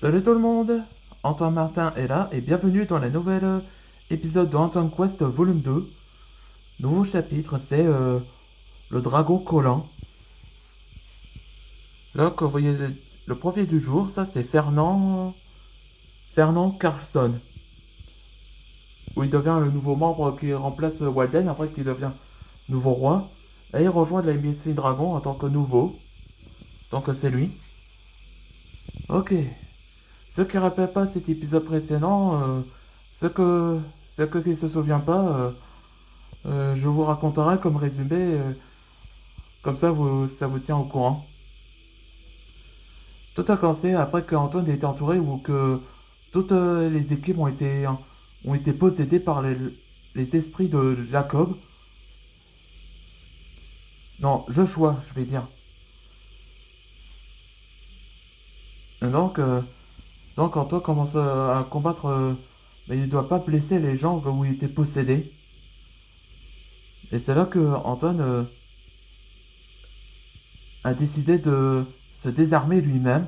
Salut tout le monde, Antoine Martin est là et bienvenue dans la nouvelle épisode de Antoine Quest volume 2. Nouveau chapitre, c'est le dragon collant. Là, que vous voyez le premier du jour, ça c'est Fernand Carlson, où il devient le nouveau membre qui remplace Walden après qu'il devient nouveau roi. Et il rejoint la MSV Dragon en tant que nouveau. Donc c'est lui. Ok. Ceux qui ne rappellent pas cet épisode précédent, ceux que ceux qui ne se souviennent pas, je vous raconterai comme résumé, comme ça ça vous tient au courant. Tout a commencé après qu'Antoine ait été entouré ou que toutes les équipes ont été possédées par les esprits de Jacob. Non, Joshua, je vais dire. Et donc Antoine commence à combattre, mais il ne doit pas blesser les gens où il était possédé. Et c'est là que Antoine a décidé de se désarmer lui-même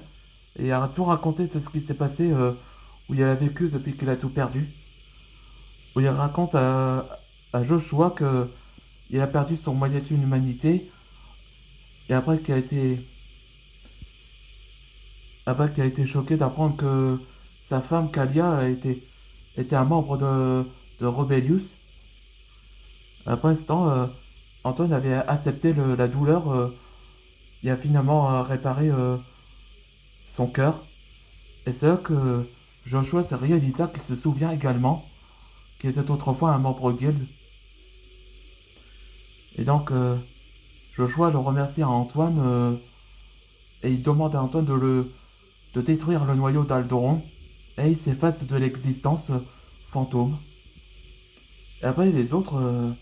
et a tout raconté de ce qui s'est passé où il a vécu depuis qu'il a tout perdu. Où il raconte à Joshua que il a perdu son moyen d'humanité et après qu'il a été choqué d'apprendre que sa femme Kalia était un membre de Rebellious. Après ce temps, Antoine avait accepté la douleur et a finalement réparé son cœur. Et c'est là que Joshua s'est réalisé qu'il se souvient également qu'il était autrefois un membre guild. Et donc, Joshua le remercie à Antoine et il demande à Antoine de détruire le noyau d'Aldoron et il s'efface de l'existence fantôme. Et après, les autres,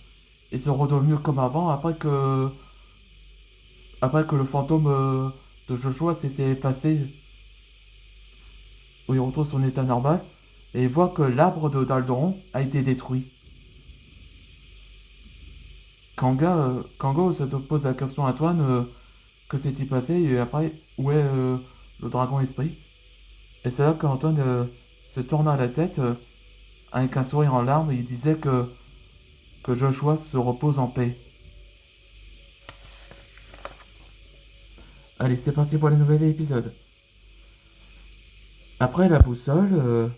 ils se redonnent mieux comme avant après que le fantôme de Joshua s'est effacé, où il retrouve son état normal et il voit que l'arbre d'Aldoron a été détruit. Kango se pose la question à Antoine que s'est-il passé et après où est le dragon esprit. Et c'est là qu'Antoine se tourna la tête avec un sourire en larmes et il disait que Joshua se repose en paix. Allez, c'est parti pour le nouvel épisode. Après la boussole,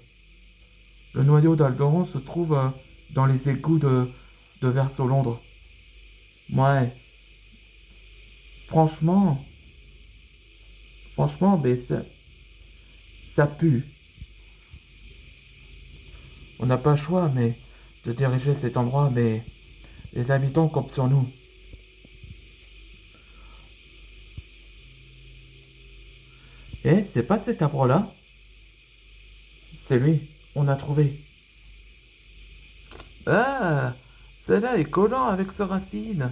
le noyau d'Aldoron se trouve dans les égouts de Verso Londres. Ouais, franchement, mais ça pue. On n'a pas le choix, mais de diriger cet endroit, mais les habitants comptent sur nous. Et c'est pas cet arbre-là. C'est lui. On a trouvé. Ah, celle-là est collant avec ce racine.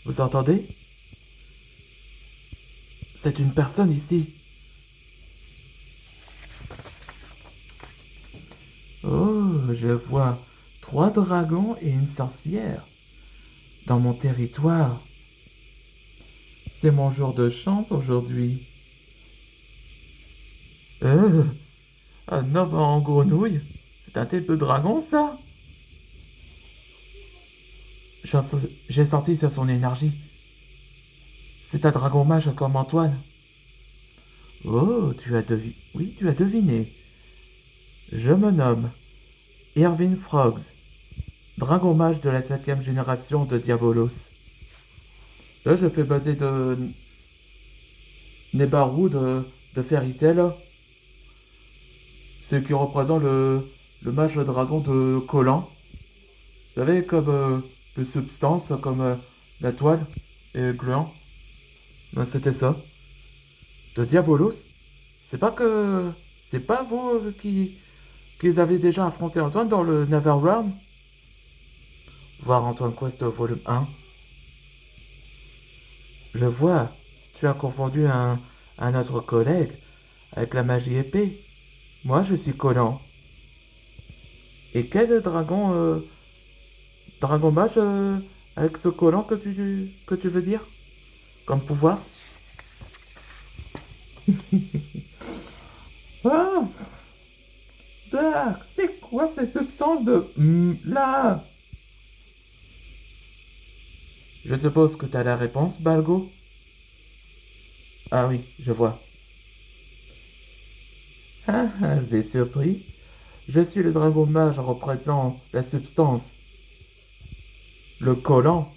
Vous entendez? C'est une personne ici. Oh, je vois 3 dragons et une sorcière dans mon territoire. C'est mon jour de chance aujourd'hui. Euh, un homme en grenouille? C'est un tête de dragon, ça? J'ai senti sur son énergie. C'est un dragon mage comme Antoine. Oh, Oui, tu as deviné. Je me nomme Irvin Frogs, dragon mage de la 5e génération de Diabolos. Là, je fais baser de Nebaru de Fairy Tail, ce qui représente le mage dragon de Collant. Vous savez, comme le substance, comme la toile et le gluant. Ben, c'était ça. De Diabolos. C'est pas que. C'est pas vous qui avez déjà affronté Antoine dans le Neverrealm? Voir Antoine Quest volume 1. Je vois, tu as confondu un autre collègue avec la magie épée. Moi, je suis Collant. Et quel dragon mage avec ce collant que tu veux dire? Comme pouvoir? Ah, Dark, c'est quoi cette substance de là? Je suppose que t'as la réponse, Balgo? Ah oui, je vois. Vous êtes surpris? Je suis le dragon mage représentant la substance, le collant.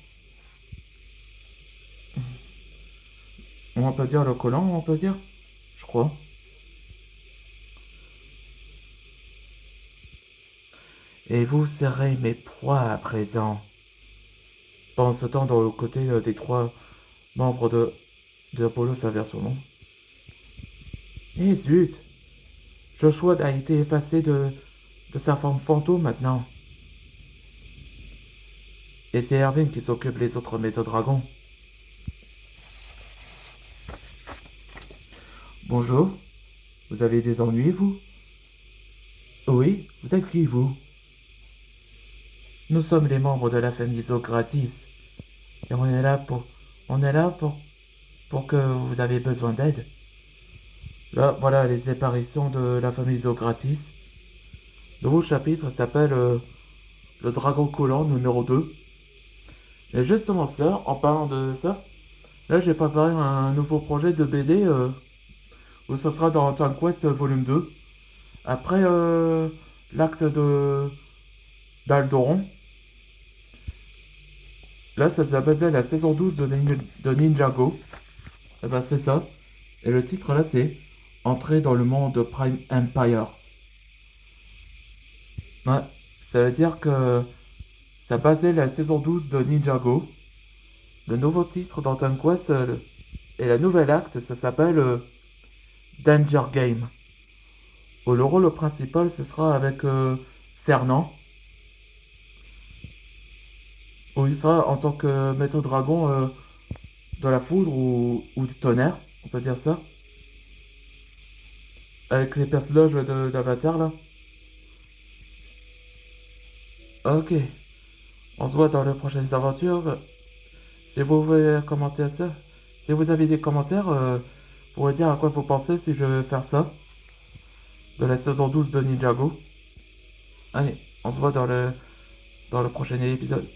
On peut dire le collant, on peut dire? Je crois. Et vous serez mes proies à présent. Pendant ce temps, dans le côté des trois membres de Apollo s'avère son nom. Eh zut! Joshua a été effacé de sa forme fantôme maintenant. Et c'est Erwin qui s'occupe des autres méthodes dragons. Bonjour, vous avez des ennuis, vous? Oui, vous êtes qui, vous? Nous sommes les membres de la famille Zogratis. Et on est là pour que vous avez besoin d'aide. Là, voilà les apparitions de la famille Zogratis. Le nouveau chapitre s'appelle Le Dragon Collant numéro 2. Et justement ça, en parlant de ça, là j'ai préparé un nouveau projet de BD où ce sera dans Town Quest volume 2. Après l'acte de d'Aldoron. Là ça s'appelle la saison 12 de Ninjago. Et ben c'est ça. Et le titre là c'est Entrer dans le monde de Prime Empire. Ouais, ça veut dire que ça basait la saison 12 de Ninjago. Le nouveau titre d'Anton Quest et la nouvelle acte, ça s'appelle Danger Game. Où le rôle principal, ce sera avec Fernand. Où il sera en tant que maître dragon de la foudre ou du tonnerre, on peut dire ça. Avec les personnages d'Avatar là. Ok, on se voit dans les prochaines aventures. Si vous voulez commenter ça, si vous avez des commentaires, vous pourrez dire à quoi vous pensez si je vais faire ça. De la saison 12 de Ninjago. Allez, on se voit dans le prochain épisode.